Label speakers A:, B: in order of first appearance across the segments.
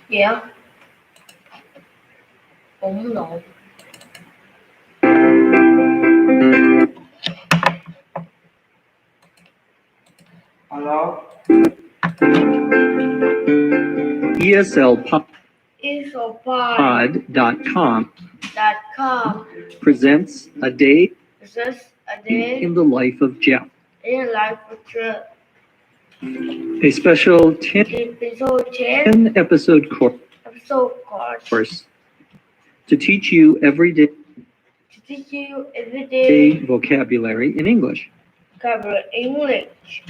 A: Yeah. Ủng hộ.
B: Hello.
C: ESLPod.com
A: ESLPod.com
C: presents a day
A: presents a day
C: in the life of Jeff,
A: in life of Jeff.
C: a special 10
A: Episode 10
C: episode
A: episode
C: course to teach you everyday
A: to teach you everyday
C: vocabulary in English.
A: vocabulary English.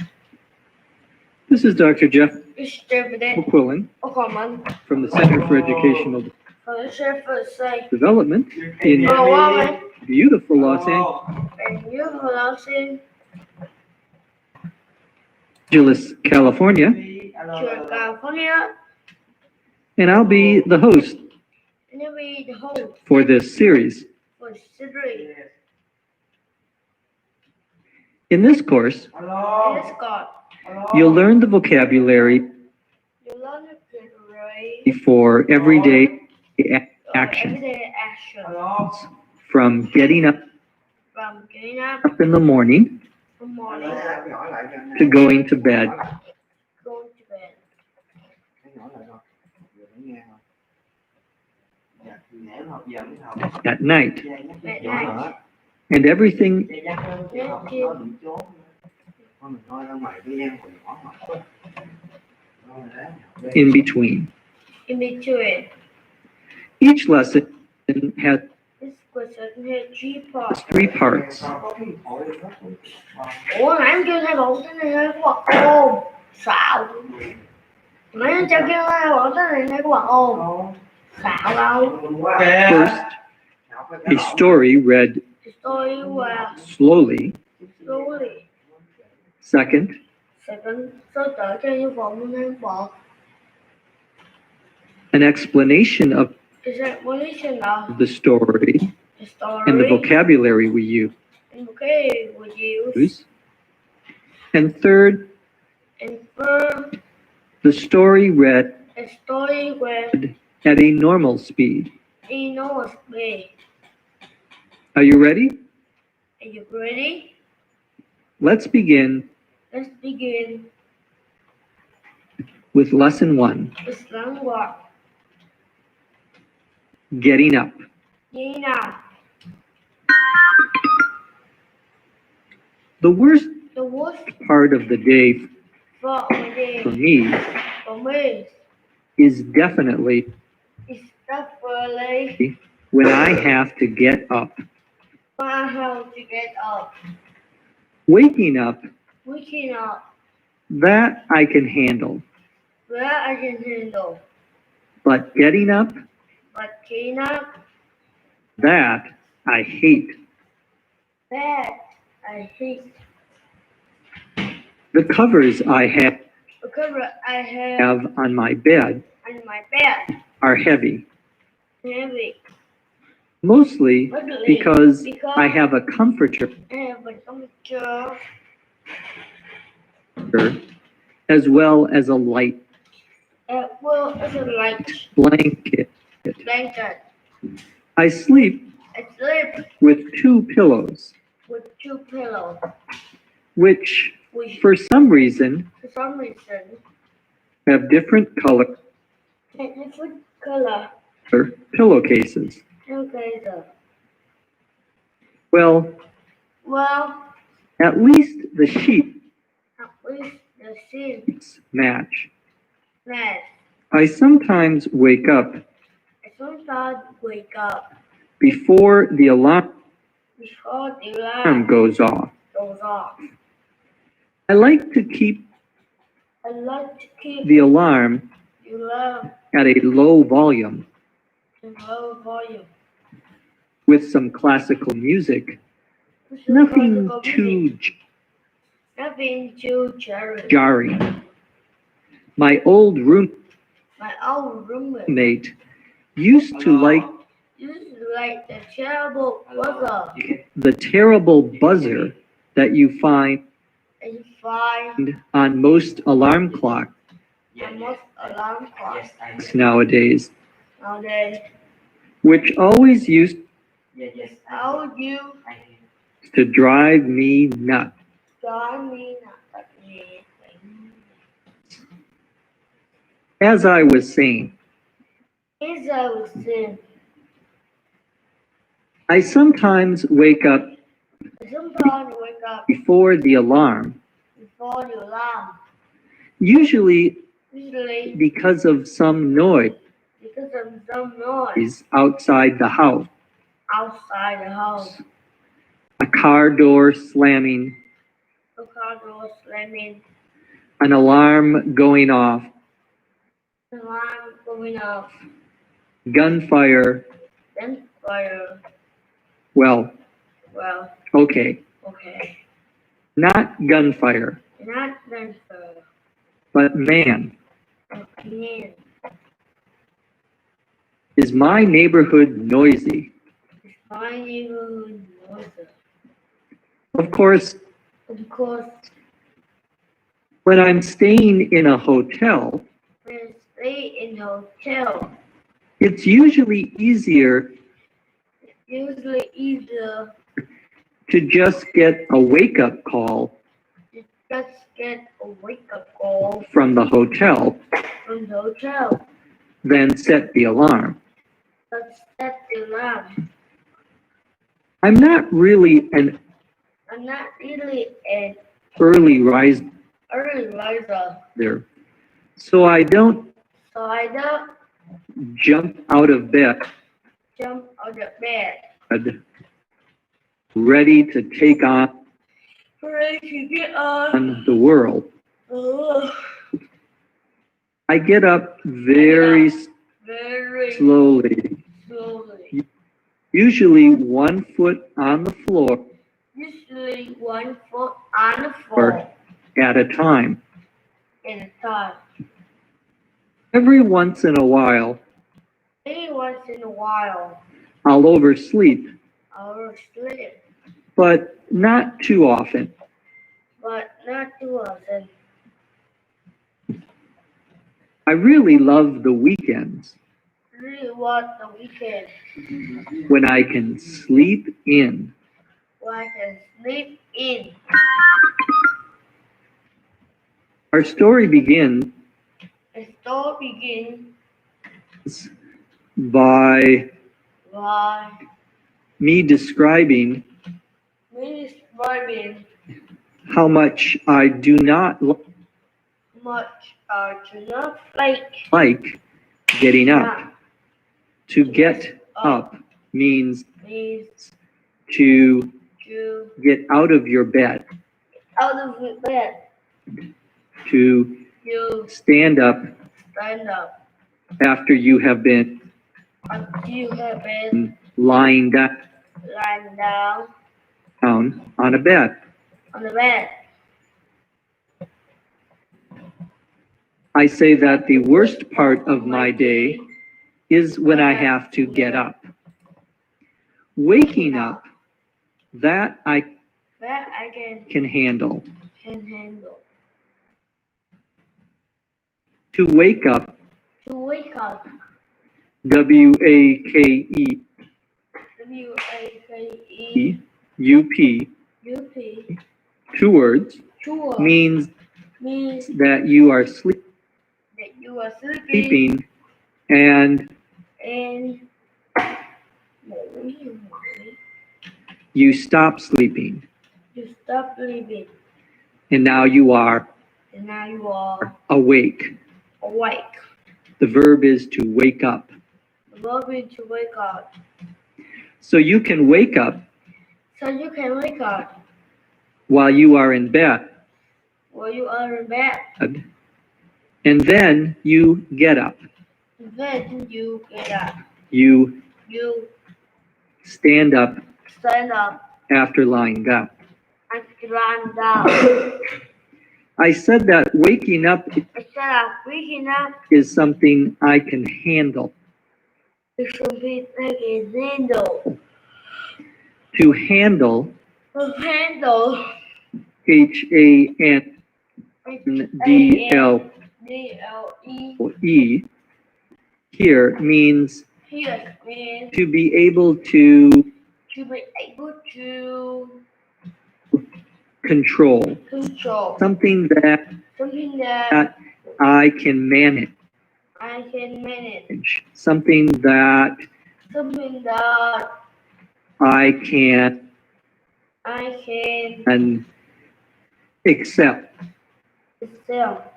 C: This is Dr. Jeff
A: It's David
C: McQuillan
A: O'Connor
C: from the Center for Educational
A: from the Shepherd Say
C: Development in
A: Hello,
C: beautiful Los Angeles.
A: and you announcing
C: California,
A: to California,
C: and I'll be the host
A: and you'll be the host
C: for this series.
A: for the series.
C: In this course,
A: And it's got
C: you'll learn the vocabulary
A: you learn the vocabulary
C: for everyday
A: of
C: action,
A: everyday action
C: from getting up
A: from getting up
C: in the morning
A: in the morning,
C: to going to bed.
A: going to bed.
C: At night,
A: At night,
C: and everything in between.
A: in between.
C: Each lesson has
A: This question has 3 parts.
C: 3 parts.
A: Ủa nãy em kêu thay đổi cái này hay có bật ôm xạo. Nãy em kêu thay đổi cái này hay có bật ôm xạo đâu.
C: First, a story read
A: Tôi và
C: slowly.
A: slowly.
C: Second,
A: Second, sơ tở cho như vọng nên bật.
C: an explanation of
A: Is explanation of
C: the story
A: the story
C: and the vocabulary we use.
A: and okay we use.
C: And third,
A: And third,
C: the story read
A: a story where
C: at a normal speed.
A: he knows me.
C: Are you ready?
A: Are you ready?
C: Let's begin
A: Let's begin
C: with lesson 1,
A: with one word.
C: getting up.
A: Getting up.
C: The worst
A: The worst
C: part of the day
A: for a day
C: for me
A: for me
C: is definitely
A: is definitely
C: when I have to get up.
A: when I have to get up.
C: Waking up,
A: Waking up,
C: that I can handle.
A: where I can handle.
C: But getting up,
A: But getting up,
C: that I hate.
A: that I hate.
C: The covers I have
A: The cover I have
C: on my bed
A: on my bed
C: are heavy,
A: heavy.
C: mostly
A: Luckily,
C: because I have a comforter
A: I have a computer
C: as well as a light
A: as well as a light
C: blanket.
A: blanket.
C: I sleep
A: I sleep
C: with 2 pillows,
A: with 2 pillows,
C: which
A: which
C: for some reason
A: for some reason
C: have different color
A: have different color.
C: pillowcases.
A: Okay, so
C: Well,
A: well,
C: at least the sheets
A: at least the sheets
C: match.
A: match.
C: I sometimes wake up
A: I sometimes wake up
C: before the alarm
A: before the alarm
C: goes off.
A: goes off.
C: I like to keep
A: I like to keep
C: the alarm
A: the alarm
C: at a low volume
A: in low volume.
C: with some classical music.
A: This is
C: Nothing
A: classical
C: too
A: music. Nothing too jarring.
C: jarring. My old
A: My old roommate
C: roommate used to like
A: used to like the terrible weather
C: the terrible buzzer that you find
A: and find
C: on most alarm clocks
A: almost alarm clocks
C: nowadays,
A: nowadays.
C: which always used
A: How you
C: to drive me nuts.
A: drive me nuts.
C: As I was saying,
A: As I was saying,
C: I sometimes wake up
A: sometimes wake up
C: before the alarm,
A: before the alarm.
C: usually
A: Usually
C: because of some noise
A: because of some noise
C: outside the house,
A: outside the house.
C: a car door slamming,
A: The car door slamming,
C: an alarm going off,
A: the alarm going off,
C: gunfire.
A: then fire.
C: Well,
A: Well,
C: okay,
A: okay.
C: not gunfire,
A: Not then fire.
C: but man,
A: Again,
C: is my neighborhood noisy?
A: it's my neighborhood noisy.
C: Of course,
A: Of course,
C: when I'm staying in a hotel,
A: when I stay in a hotel,
C: it's usually easier
A: usually easier
C: to just get a wake-up call
A: to just get a wake-up call
C: from the hotel
A: from the hotel.
C: than set the alarm.
A: Let's set the alarm.
C: I'm not really an
A: I'm not really an
C: early riser,
A: early riser,
C: so I don't
A: so I don't
C: jump out of bed
A: jump out of bed
C: ready to take on
A: ready to get on.
C: the world.
A: Ugh.
C: I get up very
A: Very
C: slowly,
A: slowly.
C: usually 1 foot on the floor
A: Usually 1 foot on the floor
C: at a time.
A: in a time.
C: Every once in a while,
A: Maybe once in a while,
C: I'll oversleep,
A: I'll sleep,
C: but not too often.
A: but not too often.
C: I really love the weekends
A: Really want the weekend
C: when I can sleep in.
A: where I can sleep in.
C: Our story begins
A: The story begins
C: by
A: by
C: me describing
A: me describing
C: how much I do not
A: much I do not like.
C: getting up.
A: Not
C: To get up means
A: means
C: to
A: to
C: get out of your bed,
A: out of the bed.
C: to
A: You
C: stand up
A: stand up
C: after you have been
A: until you have been
C: lying
A: lying down
C: on a bed.
A: on the bed.
C: I say that the worst part of my day is when I have to get up. Waking up, that I
A: That I
C: can handle.
A: can handle.
C: To wake up,
A: To wake up,
C: WAKE
A: WAKE
C: UP,
A: UP
C: 2 words,
A: tour
C: means
A: means
C: that you are
A: that you are sleeping
C: sleeping and
A: and
C: you stop sleeping.
A: you stop sleeping
C: And now you are
A: and now you are
C: awake.
A: awake.
C: The verb is to wake up.
A: The verb is to wake up.
C: So you can wake up
A: So you can wake up
C: while you are in bed,
A: while you are in bed.
C: and then you get up.
A: Then you get up.
C: You
A: You
C: stand up
A: stand up
C: after lying down.
A: and run down.
C: I said that waking up
A: Instead of waking up,
C: is something I can handle.
A: it should be like a handle.
C: To handle,
A: To handle.
C: Handle,
A: DLE.
C: here means
A: Here means
C: to be able to
A: to be able to
C: control,
A: control
C: something that
A: something that
C: I can manage,
A: I can manage,
C: something that
A: something that
C: I can accept.
A: accept.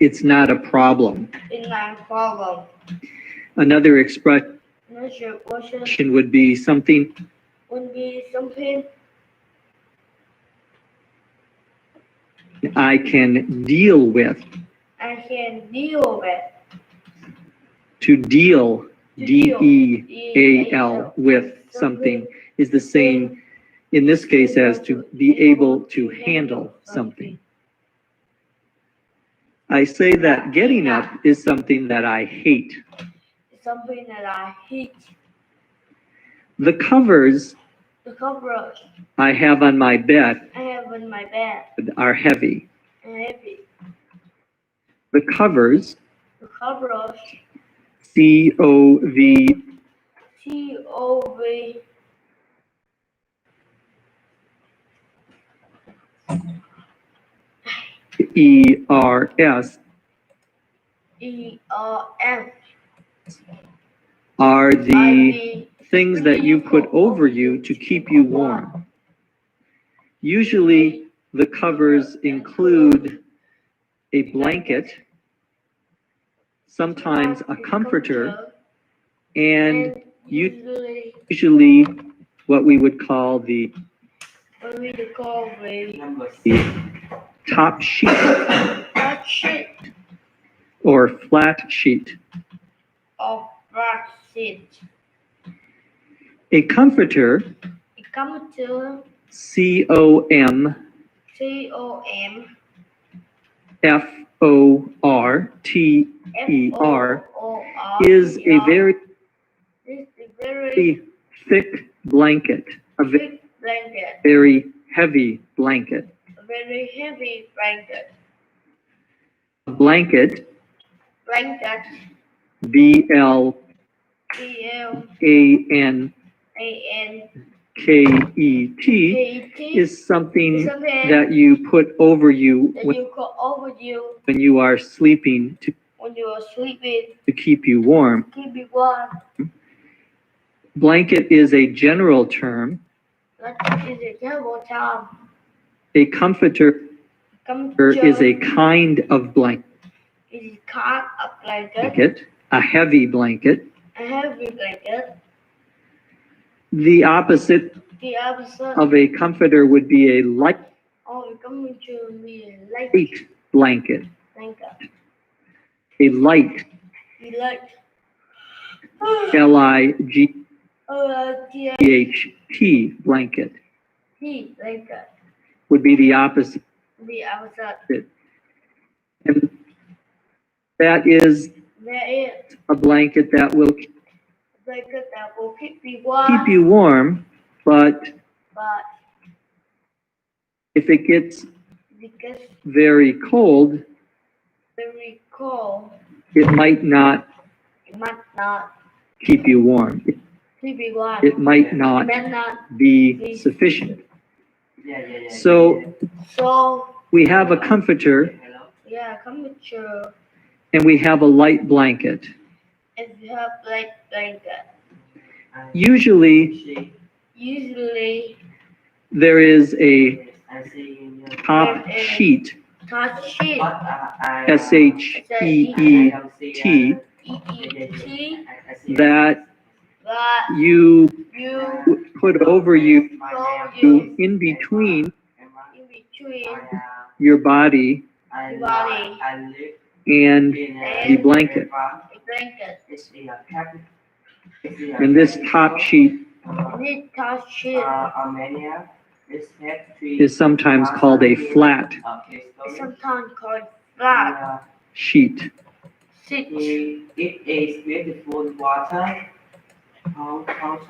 C: It's not a problem.
A: It's not a problem.
C: Another expression
A: Measure worship
C: would be something
A: would be something
C: I can deal with.
A: I can deal with.
C: To deal,
A: To deal,
C: D-E-A-L, with something is the same in this case as to be able to handle something. I say that getting up is something that I hate.
A: Something that I hate.
C: The covers
A: The covers
C: I have on my bed
A: I have on my bed
C: are heavy.
A: are heavy.
C: The covers,
A: The covers
C: C-O-V,
A: COV
C: E-R-S
A: ERS
C: are
A: are
C: the things that you put over you to keep you warm. Usually, the covers include a blanket, sometimes a comforter, and usually what we would call the
A: what we call the
B: Number 6.
C: top sheet
A: flat sheet
C: or flat sheet.
A: of flat sheet.
C: A comforter,
A: A comforter
C: C-O-M F-O-R-T-E-R, is a very thick blanket, a
A: thick blanket,
C: very heavy blanket.
A: a very heavy blanket.
C: A blanket,
A: Blanket
C: B-L-A-N-K-E-T, is something that you put over you
A: that you put over you
C: when you are sleeping
A: when you are sleeping.
C: to keep you warm.
A: Keep you warm.
C: Blanket is a general term.
A: That is a terrible time.
C: A comforter is a kind of blanket,
A: It is kind of blanket,
C: a heavy blanket.
A: a heavy blanket.
C: The opposite
A: The opposite
C: of a comforter would be a light
A: of coming to be a light
C: blanket.
A: blanket.
C: A light,
A: You like
C: L-I-G-H-T blanket
A: blanket.
C: would be the opposite.
A: The opposite.
C: And that is
A: There is
C: a blanket that will
A: blanket that will keep you warm.
C: keep you warm, but
A: But
C: if it gets
A: because
C: very cold,
A: very cold,
C: it might not
A: it might not
C: keep you warm.
A: keep you warm.
C: It might
A: It
C: not
A: might not.
C: be sufficient.
B: Yeah.
C: So
A: So
C: we have a comforter
B: Hello.
A: yeah, comforter.
C: and we have a light blanket.
A: If you have light blanket,
C: Usually
A: usually
C: there is a
B: I see in your
C: top sheet,
A: top sheet
C: S-H-E-E-T,
A: EET
C: that
A: that
C: you
A: you
C: put over you
A: go you
C: in between
A: in between
C: your body
A: your body
C: and the blanket.
A: a blanket.
C: And this top sheet
A: This top sheet
B: Respect tree.
C: is sometimes called a flat
B: Okay,
A: It's
B: story.
A: sometimes called flat
B: Yeah.
C: sheet.
A: sheet.
B: It is beautiful water. How short